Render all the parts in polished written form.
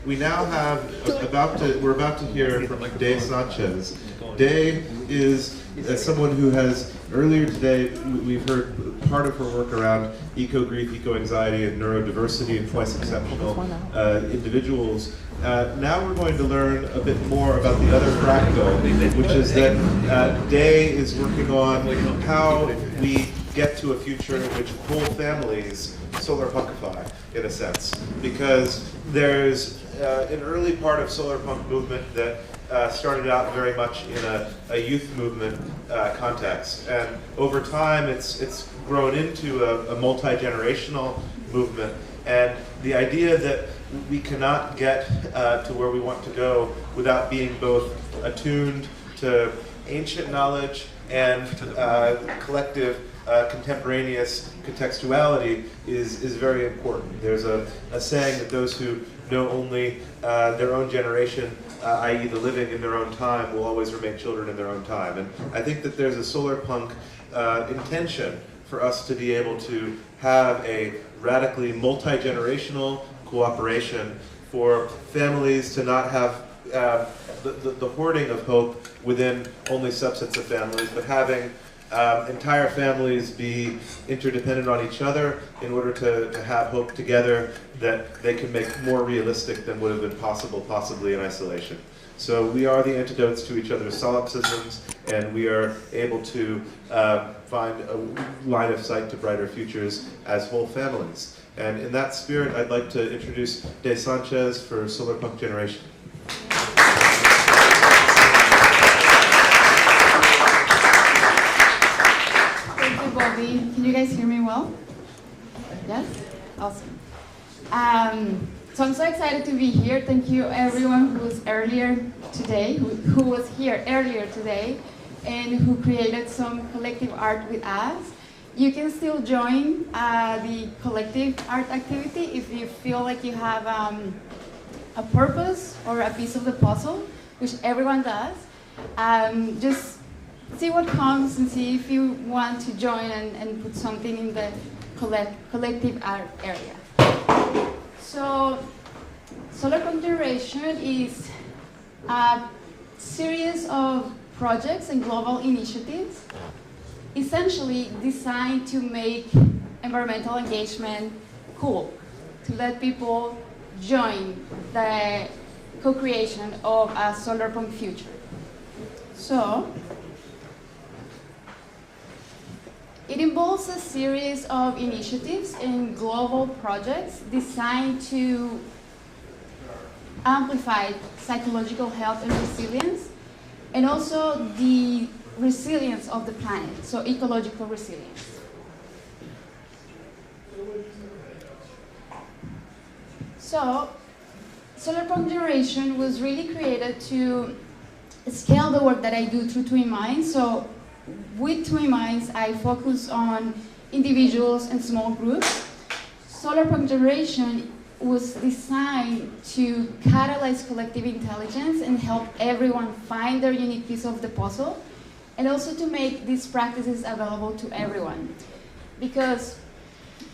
we now have we're about to hear from Day Sanchez. Day is someone who has, earlier today, we've heard part of her work around eco-grief, eco-anxiety, and neurodiversity and twice exceptional individuals. Now we're going to learn a bit more about the other fractal, which is that Day is working on how we get to a future in which whole families Solarpunkify, in a sense, because there's an early part of Solarpunk movement that started out very much in a youth movement context, and over time it's grown into a multi-generational movement, and the idea that we cannot get to where we want to go without being both attuned to ancient knowledge and collective contemporaneous contextuality is very important. There's a saying that those who know only their own generation, i.e. the living in their own time, will always remain children in their own time. And I think that there's a Solarpunk intention for us to be able to have a radically multi-generational cooperation for families to not have the hoarding of hope within only subsets of families, but having entire families be interdependent on each other in order to have hope together that they can make more realistic than would have been possible possibly in isolation. So we are the antidotes to each other's solipsisms, and we are able to find a line of sight to brighter futures as whole families. And in that spirit, I'd like to introduce Day Sanchez for Solarpunk Generation. Can you guys hear me well? Yes? Awesome. So I'm so excited to be here. Thank you everyone who was earlier today, who was here earlier today, and who created some collective art with us. You can still join the collective art activity if you feel like you have a purpose or a piece of the puzzle, which everyone does. Just see what comes and see if you want to join and put something in the collective art area. So, Solarpunk Generation is a series of projects and global initiatives essentially designed to make environmental engagement cool, to let people join the co-creation of a Solarpunk future. So, it involves a series of initiatives and global projects designed to amplify psychological health and resilience, and also the resilience of the planet, so ecological resilience. So, Solarpunk Generation was really created to scale the work that I do through Twin Minds. So, with Twin Minds, I focus on individuals and small groups. Solarpunk Generation was designed to catalyze collective intelligence and help everyone find their unique piece of the puzzle, and also to make these practices available to everyone. Because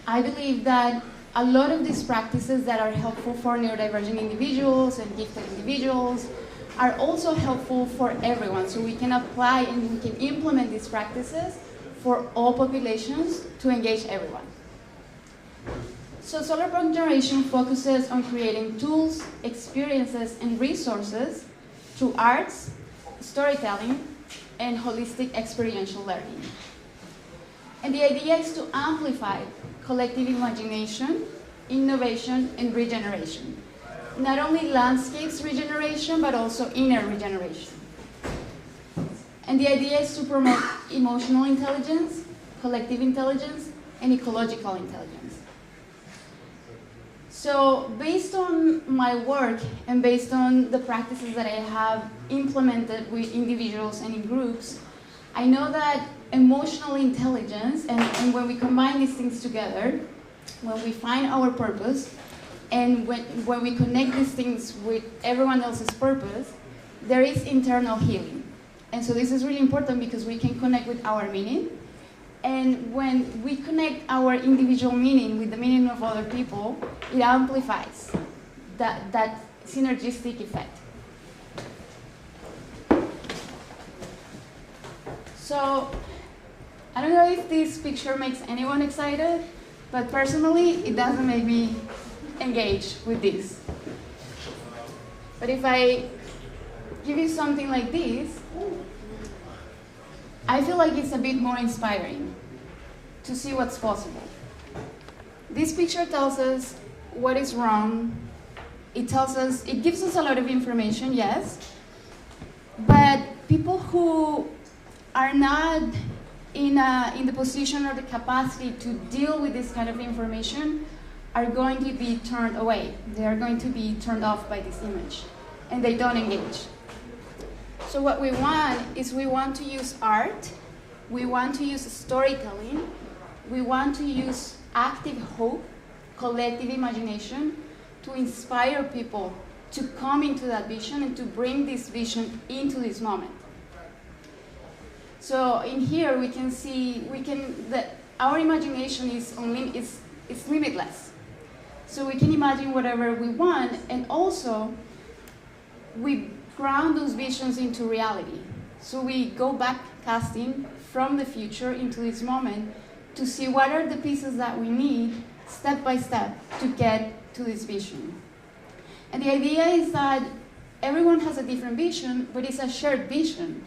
I believe that a lot of these practices that are helpful for neurodivergent individuals and gifted individuals are also helpful for everyone, so we can apply and we can implement these practices for all populations to engage everyone. So Solarpunk Generation focuses on creating tools, experiences, and resources through arts, storytelling, and holistic experiential learning. And the idea is to amplify collective imagination, innovation, and regeneration. Not only landscapes regeneration, but also inner regeneration. And the idea is to promote emotional intelligence, collective intelligence, and ecological intelligence. So based on my work and based on the practices that I have implemented with individuals and in groups, I know that emotional intelligence, and when we combine these things together, when we find our purpose, and when we connect these things with everyone else's purpose, there is internal healing. And so this is really important because we can connect with our meaning. And when we connect our individual meaning with the meaning of other people, it amplifies that synergistic effect. So I don't know if this picture makes anyone excited, but personally, it doesn't make me engage with this. But if I give you something like this, I feel like it's a bit more inspiring to see what's possible. This picture tells us what is wrong. It gives us a lot of information, yes, but people who are not in the position or the capacity to deal with this kind of information are going to be turned away. They are going to be turned off by this image, and they don't engage. So what we want is we want to use art, we want to use storytelling, we want to use active hope, collective imagination, to inspire people to come into that vision and to bring this vision into this moment. So in here we can see that our imagination is limitless. So we can imagine whatever we want, and also we ground those visions into reality. So we go back casting from the future into this moment to see what are the pieces that we need step by step to get to this vision. And the idea is that everyone has a different vision, but it's a shared vision.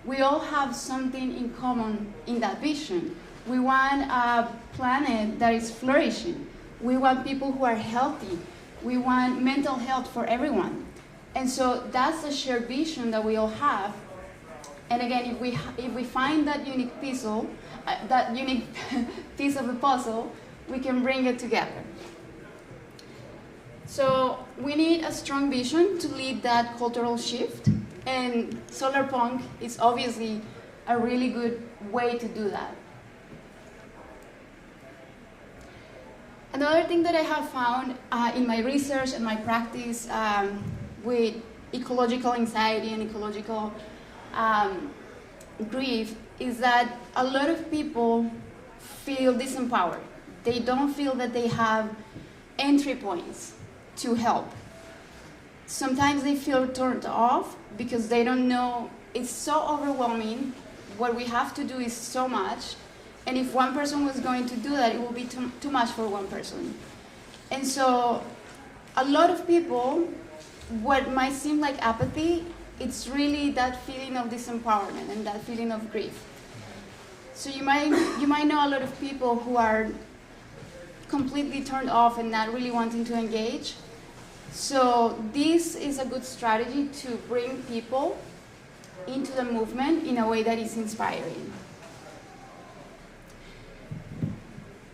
We all have something in common in that vision. We want a planet that is flourishing. We want people who are healthy. We want mental health for everyone. And so that's a shared vision that we all have. And again, if we find that unique piece of the puzzle, we can bring it together. So we need a strong vision to lead that cultural shift, and Solarpunk is obviously a really good way to do that. Another thing that I have found in my research and my practice with ecological anxiety and ecological grief is that a lot of people feel disempowered. They don't feel that they have entry points to help. Sometimes they feel turned off because they don't know. It's so overwhelming. What we have to do is so much. And if one person was going to do that, it will be too much for one person. And so a lot of people, what might seem like apathy, it's really that feeling of disempowerment and that feeling of grief. So you might know a lot of people who are completely turned off and not really wanting to engage. So this is a good strategy to bring people into the movement in a way that is inspiring.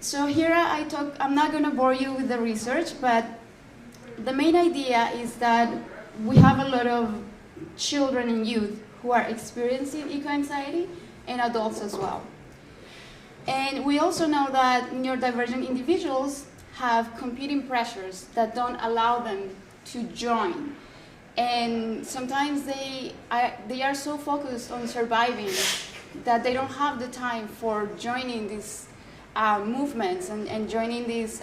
So here I'm not going to bore you with the research, but the main idea is that we have a lot of children and youth who are experiencing eco-anxiety, and adults as well. And we also know that neurodivergent individuals have competing pressures that don't allow them to join. And sometimes they are so focused on surviving that they don't have the time for joining these movements and joining these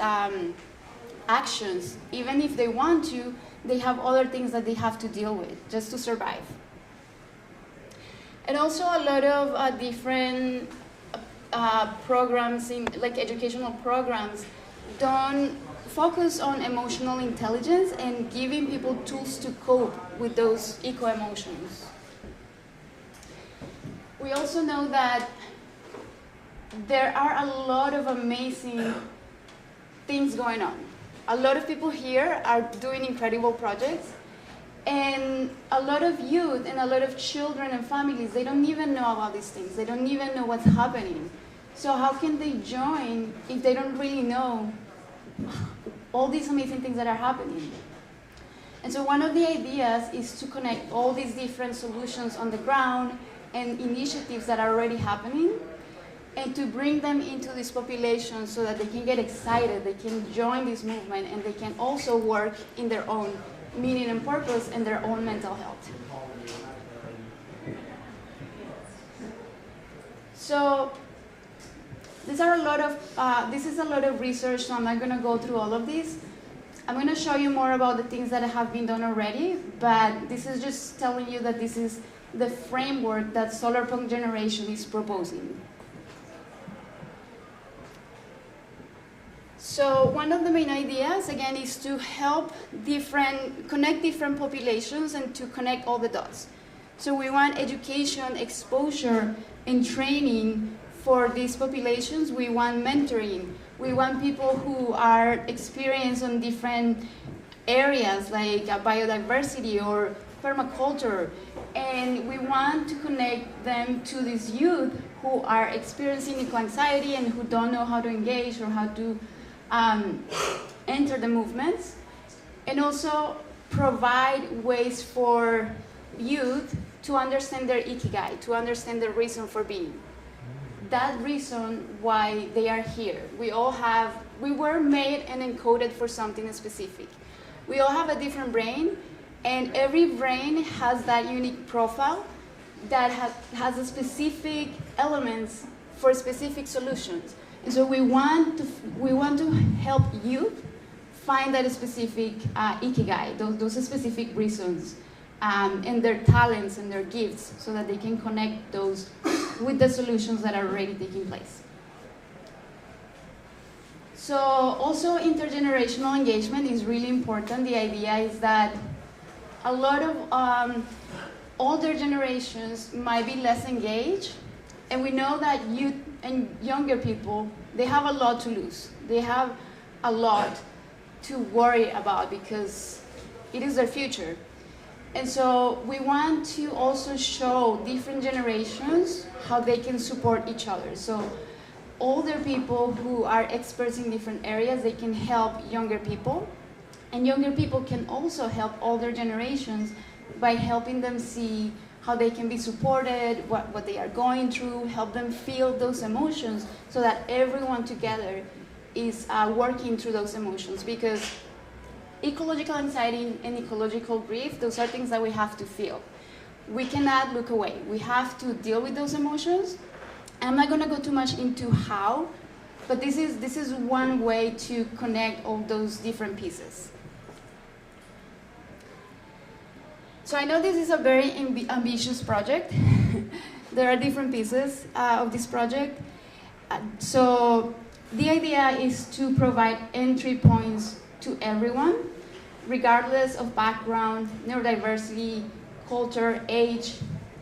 actions. Even if they want to, they have other things that they have to deal with just to survive. And also a lot of different programs, like educational programs, don't focus on emotional intelligence and giving people tools to cope with those eco-emotions. We also know that there are a lot of amazing things going on. A lot of people here are doing incredible projects, and a lot of youth and a lot of children and families, they don't even know about these things. They don't even know what's happening. So how can they join if they don't really know all these amazing things that are happening? And so one of the ideas is to connect all these different solutions on the ground and initiatives that are already happening, and to bring them into this population so that they can get excited, they can join this movement, and they can also work in their own meaning and purpose and their own mental health. So this is a lot of research, so I'm not going to go through all of these. I'm going to show you more about the things that have been done already, but this is just telling you that this is the framework that Solarpunk Generation is proposing. So one of the main ideas, again, is to help connect different populations and to connect all the dots. So we want education, exposure, and training for these populations. We want mentoring. We want people who are experienced on different areas like biodiversity or permaculture. And we want to connect them to these youth who are experiencing eco-anxiety and who don't know how to engage or how to enter the movements. And also provide ways for youth to understand their ikigai, to understand their reason for being. That reason why they are here. We were made and encoded for something specific. We all have a different brain, and every brain has that unique profile that has a specific elements for specific solutions. And so we want to help youth find that specific ikigai, those specific reasons, and their talents and their gifts, so that they can connect those with the solutions that are already taking place. So also intergenerational engagement is really important. The idea is that a lot of older generations might be less engaged, and we know that youth and younger people, they have a lot to lose. They have a lot to worry about because it is their future. And so we want to also show different generations how they can support each other. So older people who are experts in different areas, they can help younger people. And younger people can also help older generations by helping them see how they can be supported, what they are going through, help them feel those emotions so that everyone together is working through those emotions. Because ecological anxiety and ecological grief, those are things that we have to feel. We cannot look away. We have to deal with those emotions. I'm not going to go too much into how, but this is one way to connect all those different pieces. So I know this is a very ambitious project. There are different pieces of this project. So the idea is to provide entry points to everyone, regardless of background, neurodiversity, culture, age,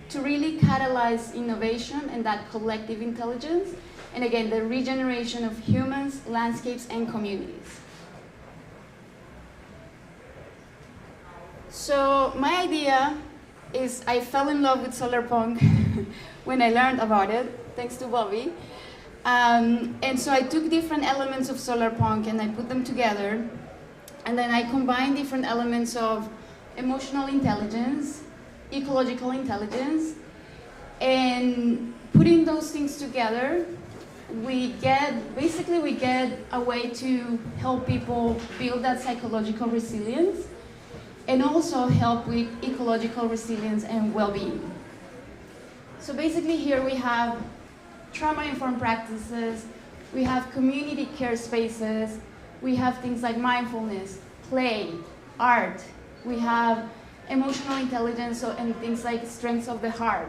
to really catalyze innovation and that collective intelligence, and again, the regeneration of humans, landscapes, and communities. So my idea is I fell in love with Solarpunk when I learned about it, thanks to Bobby. And so I took different elements of Solarpunk and I put them together. And then I combined different elements of emotional intelligence, ecological intelligence, and putting those things together, we get a way to help people build that psychological resilience and also help with ecological resilience and well-being. So basically here we have trauma-informed practices, we have community care spaces, we have things like mindfulness, play, art, we have emotional intelligence and things like strengths of the heart.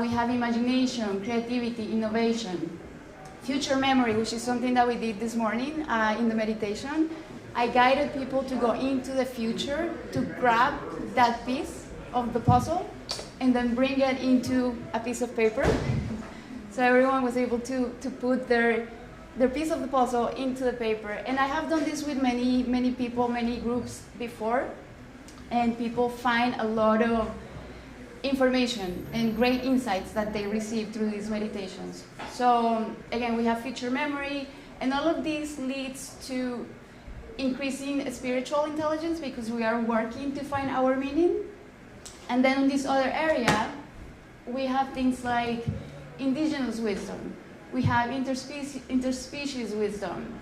We have imagination, creativity, innovation, future memory, which is something that we did this morning in the meditation. I guided people to go into the future to grab that piece of the puzzle and then bring it into a piece of paper. So everyone was able to put their piece of the puzzle into the paper. And I have done this with many people, many groups before, and people find a lot of information and great insights that they receive through these meditations. So again, we have future memory, and all of this leads to increasing spiritual intelligence because we are working to find our meaning. And then in this other area, we have things like indigenous wisdom. We have interspecies wisdom.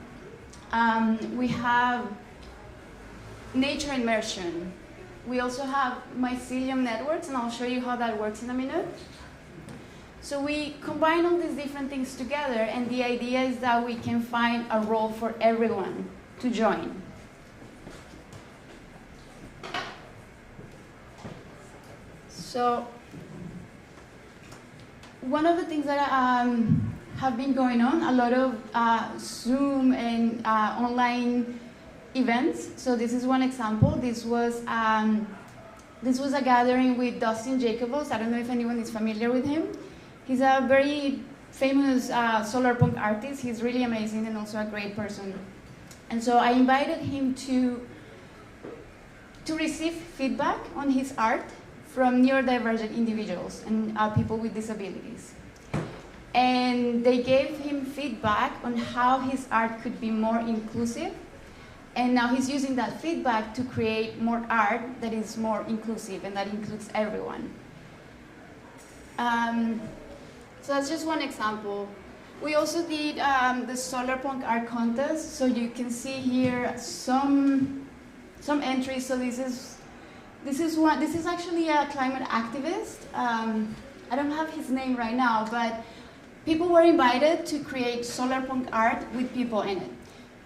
We have nature immersion. We also have mycelium networks, and I'll show you how that works in a minute. So we combine all these different things together, and the idea is that we can find a role for everyone to join. So one of the things that have been going on, a lot of Zoom and online events. So this is one example. This was a gathering with Dustin Jacobos. I don't know if anyone is familiar with him. He's a very famous Solarpunk artist. He's really amazing and also a great person. And so I invited him to receive feedback on his art from neurodivergent individuals and people with disabilities. And they gave him feedback on how his art could be more inclusive. And now he's using that feedback to create more art that is more inclusive and that includes everyone. So that's just one example. We also did the Solarpunk art contest. So you can see here some entries. So this is actually a climate activist. I don't have his name right now, but people were invited to create Solarpunk art with people in it.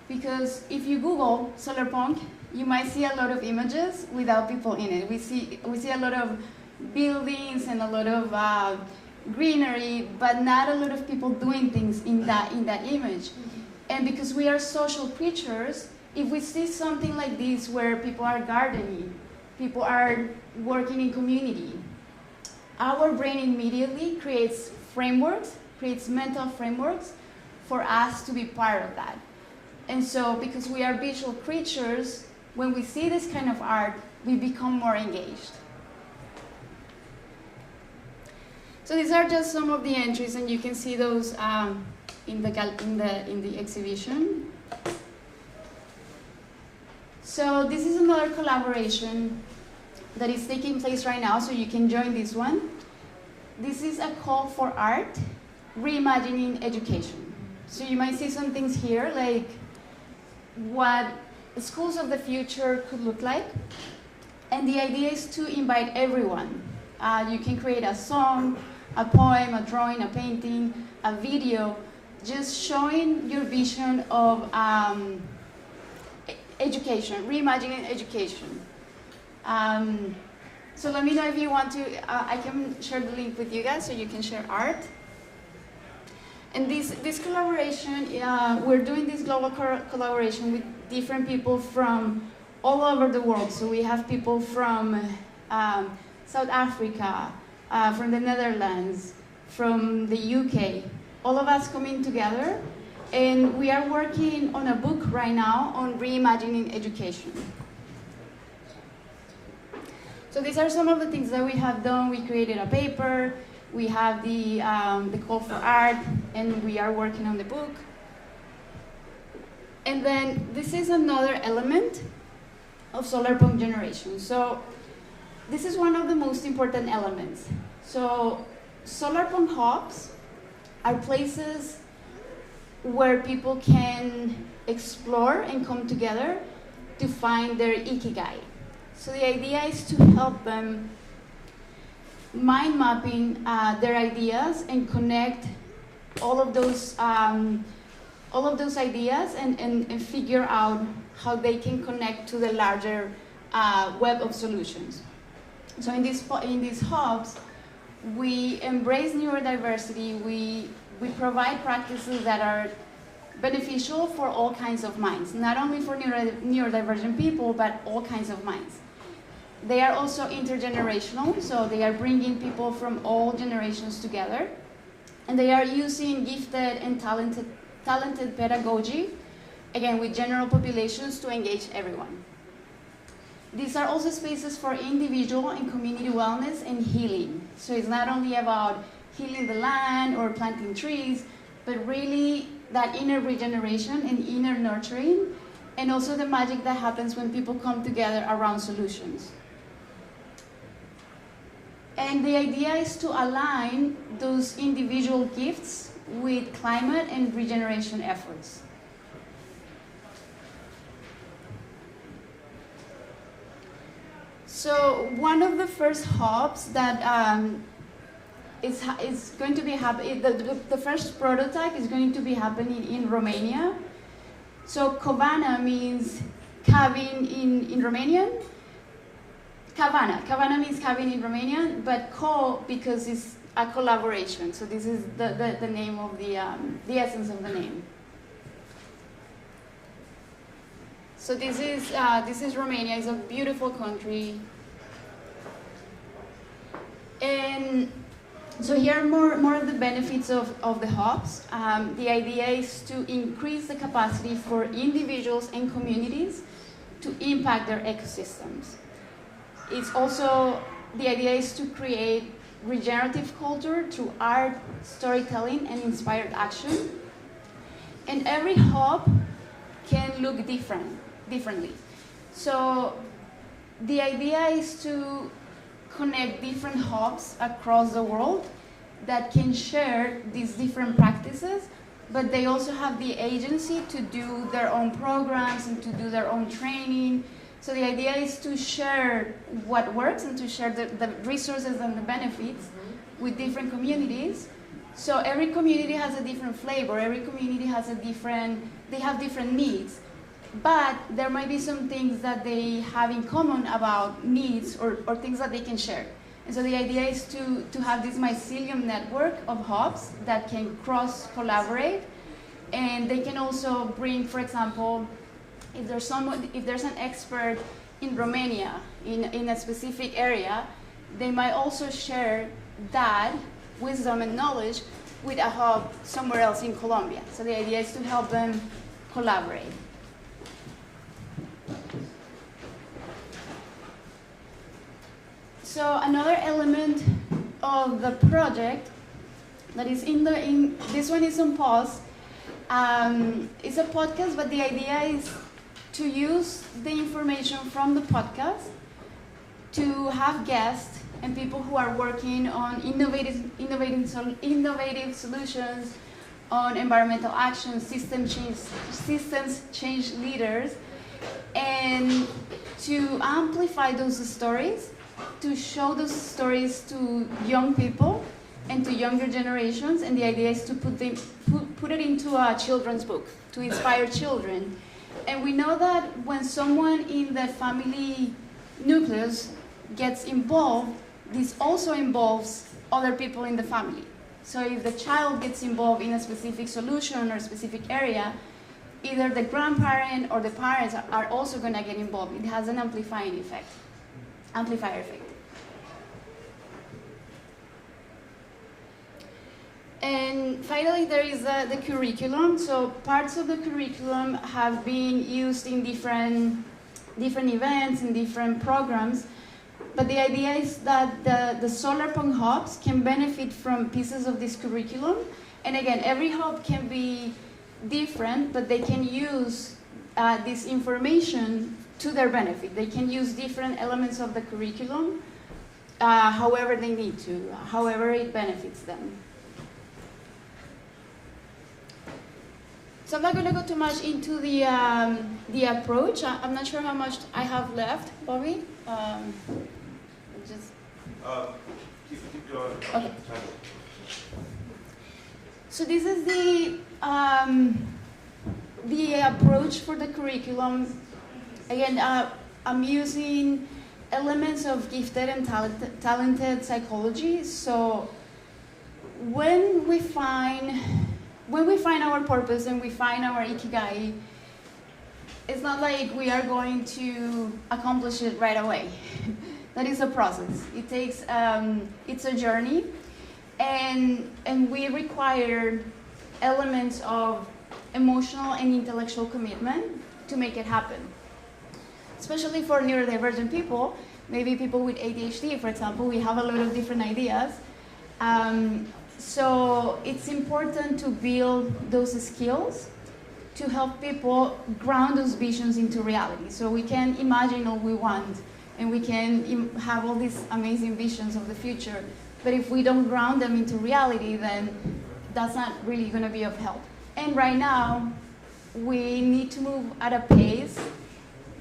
Because if you Google Solarpunk, you might see a lot of images without people in it. We see a lot of buildings and a lot of greenery, but not a lot of people doing things in that image. And because we are social creatures, if we see something like this where people are gardening, people are working in community, our brain immediately creates mental frameworks for us to be part of that. And so, because we are visual creatures, when we see this kind of art, we become more engaged. So these are just some of the entries, and you can see those in the exhibition. So this is another collaboration that is taking place right now, so you can join this one. This is a call for art, reimagining education. So you might see some things here, like what schools of the future could look like. And the idea is to invite everyone. You can create a song, a poem, a drawing, a painting, a video, just showing your vision of education, reimagining education. So let me know if you want to, I can share the link with you guys so you can share art. And this collaboration, we're doing this global collaboration with different people from all over the world. So we have people from South Africa, from the Netherlands, from the UK, all of us coming together. And we are working on a book right now on reimagining education. So these are some of the things that we have done. We created a paper. We have the call for art, and we are working on the book. And then this is another element of Solarpunk generation. So this is one of the most important elements. So Solarpunk hubs are places where people can explore and come together to find their ikigai. So the idea is to help them mind mapping their ideas and connect all of those ideas and figure out how they can connect to the larger web of solutions. So in these hubs, we embrace neurodiversity. We provide practices that are beneficial for all kinds of minds, not only for neurodivergent people, but all kinds of minds. They are also intergenerational, so they are bringing people from all generations together. And they are using gifted and talented pedagogy, again, with general populations to engage everyone. These are also spaces for individual and community wellness and healing. So it's not only about healing the land or planting trees, but really that inner regeneration and inner nurturing, and also the magic that happens when people come together around solutions. And the idea is to align those individual gifts with climate and regeneration efforts. So one of the first hubs that is going to be happening, the first prototype is going to be happening in Romania. So Covana means cabin in Romanian. Cavana means cabin in Romanian, but co because it's a collaboration. So this is the name of the essence of the name. So this is Romania. It's a beautiful country. And so here are more of the benefits of the hubs. The idea is to increase the capacity for individuals and communities to impact their ecosystems. It's also, the idea is to create regenerative culture through art, storytelling, and inspired action. And every hub can look differently. So the idea is to connect different hubs across the world that can share these different practices, but they also have the agency to do their own programs and to do their own training. So the idea is to share what works and to share the resources and the benefits with different communities. So every community has a different flavor, every community has they have different needs. But there might be some things that they have in common about needs or things that they can share. And so the idea is to have this mycelium network of hubs that can cross-collaborate. And they can also bring, for example, if there's an expert in Romania in a specific area, they might also share that wisdom and knowledge with a hub somewhere else in Colombia. So the idea is to help them collaborate. So another element of the project that is this one is on pause. It's a podcast, but the idea is to use the information from the podcast to have guests and people who are working on innovative solutions, on environmental action, systems change leaders, and to amplify those stories, to show those stories to young people and to younger generations. And the idea is to put it into a children's book to inspire children. And we know that when someone in the family nucleus gets involved, this also involves other people in the family. So if the child gets involved in a specific solution or a specific area, either the grandparent or the parents are also going to get involved. It has an amplifier effect. And finally, there is the curriculum. So parts of the curriculum have been used in different events and different programs. But the idea is that the Solarpunk hubs can benefit from pieces of this curriculum. And again, every hub can be different, but they can use this information to their benefit. They can use different elements of the curriculum however they need to, however it benefits them. So I'm not going to go too much into the approach. I'm not sure how much I have left, Bobby. Keep going. Okay. So this is the approach for the curriculum. Again, I'm using elements of gifted and talented psychology. So when we find our purpose and we find our ikigai, it's not like we are going to accomplish it right away. That is a process. It takes, it's a journey, and we require elements of emotional and intellectual commitment to make it happen. Especially for neurodivergent people, maybe people with ADHD, for example, we have a lot of different ideas. So it's important to build those skills to help people ground those visions into reality. So we can imagine all we want, and we can have all these amazing visions of the future. But if we don't ground them into reality, then that's not really going to be of help. And right now, we need to move at a pace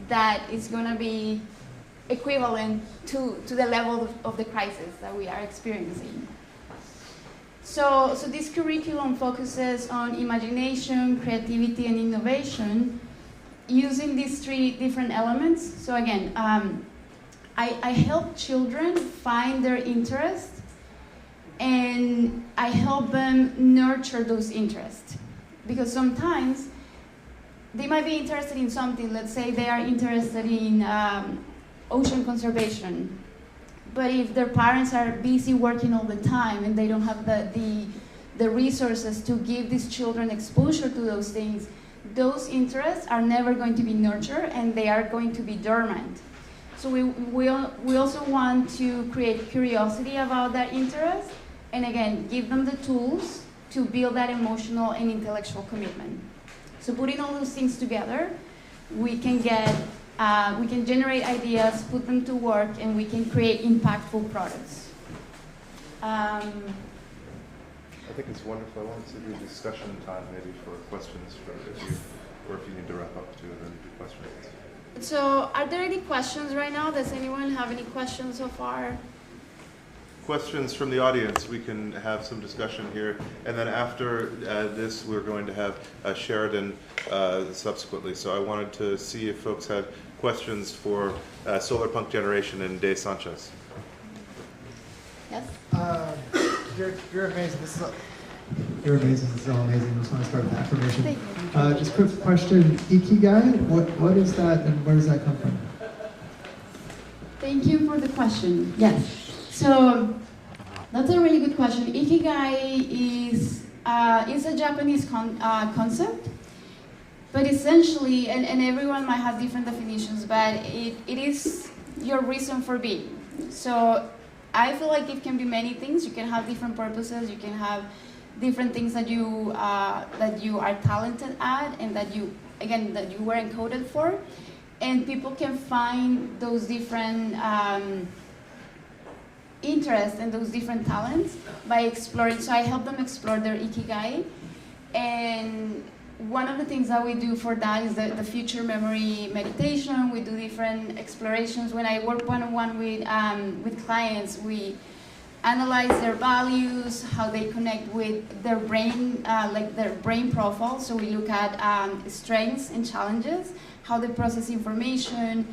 that is going to be equivalent to the level of the crisis that we are experiencing. So this curriculum focuses on imagination, creativity, and innovation using these three different elements. So again, I help children find their interest, and I help them nurture those interests. Because sometimes they might be interested in something. Let's say they are interested in ocean conservation. But if their parents are busy working all the time and they don't have the resources to give these children exposure to those things, those interests are never going to be nurtured and they are going to be dormant. So we also want to create curiosity about that interest and again, give them the tools to build that emotional and intellectual commitment. So putting all those things together, we can generate ideas, put them to work, and we can create impactful products. I think it's wonderful. I wanted to do discussion time maybe for questions or if you need to wrap up too, and then do questions. So are there any questions right now? Does anyone have any questions so far? Questions from the audience. We can have some discussion here, and then after this, we're going to have Sheridan subsequently. So I wanted to see if folks had questions for Solarpunk Generation and De Sanchez. Yes. You're amazing. You're amazing. This is all amazing. I just want to start with affirmation. Thank you. Just quick question. Ikigai. What is that, and where does that come from? Thank you for the question. Yes. So that's a really good question. Ikigai is a Japanese concept, but essentially, and everyone might have different definitions, but it is your reason for being. So I feel like it can be many things. You can have different purposes. You can have different things that you are talented at, and that you were encoded for, and people can find those different interests and those different talents by exploring. So I help them explore their ikigai, and one of the things that we do for that is the future memory meditation. We do different explorations. When I work one-on-one with clients, we analyze their values, how they connect with their brain, like their brain profile. So we look at strengths and challenges, how they process information.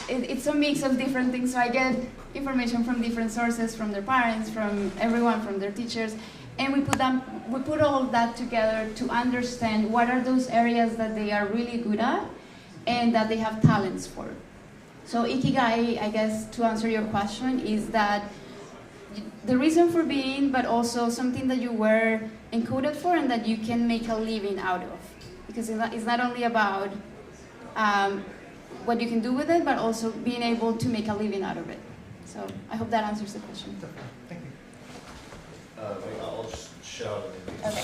It's a mix of different things. So I get information from different sources, from their parents, from everyone, from their teachers, and we put all of that together to understand what are those areas that they are really good at and that they have talents for. So ikigai, I guess, to answer your question, is that the reason for being, but also something that you were encoded for and that you can make a living out of. Because it's not only about what you can do with it, but also being able to make a living out of it. So I hope that answers the question. Thank you. I'll just shout. Okay.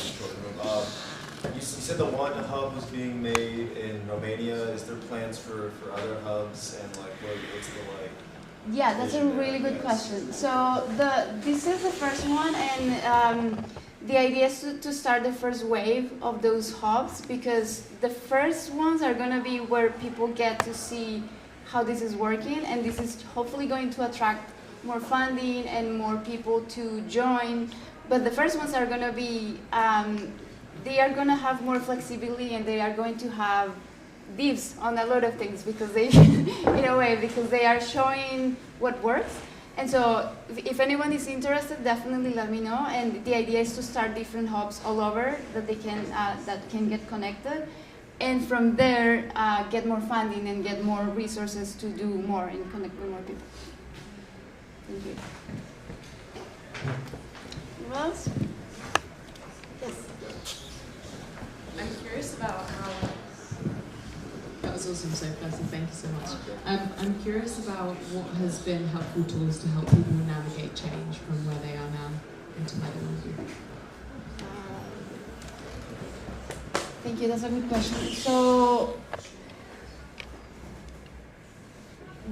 You said the one hub was being made in Romania. Is there plans for other hubs, and what's the Yeah, that's a really good question. So this is the first one, and the idea is to start the first wave of those hubs, because the first ones are going to be where people get to see how this is working, and this is hopefully going to attract more funding and more people to join. But the first ones are going to be, they are going to have more flexibility, and they are going to have dibs on a lot of things, because they, in a way, because they are showing what works. And so if anyone is interested, definitely let me know. And the idea is to start different hubs all over that they can that can get connected, and from there get more funding and get more resources to do more and connect with more people. Thank you. Anyone else? Yes. I'm curious about how. That was awesome, so firstly, thank you so much. I'm curious about what has been helpful tools to help people navigate change from where they are now into where they want to be. Thank you, that's a good question. So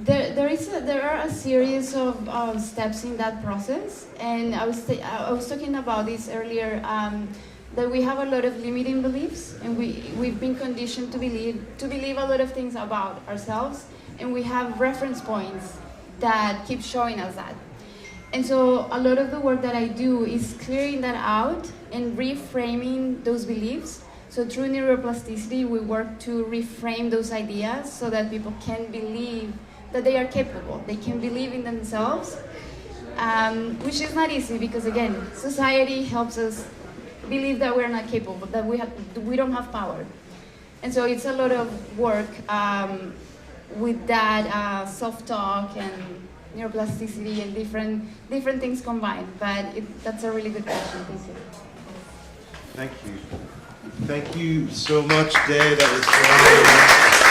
there are a series of steps in that process, and I was talking about this earlier. That we have a lot of limiting beliefs, and we've been conditioned to believe a lot of things about ourselves, and we have reference points that keep showing us that. And so a lot of the work that I do is clearing that out and reframing those beliefs. So through neuroplasticity, we work to reframe those ideas so that people can believe that they are capable. They can believe in themselves, which is not easy because, again, society helps us believe that we're not capable, that we don't have power. And so it's a lot of work with that self-talk and neuroplasticity and different things combined. But that's a really good question. Thank you. Thank you. Thank you so much, Day. That was so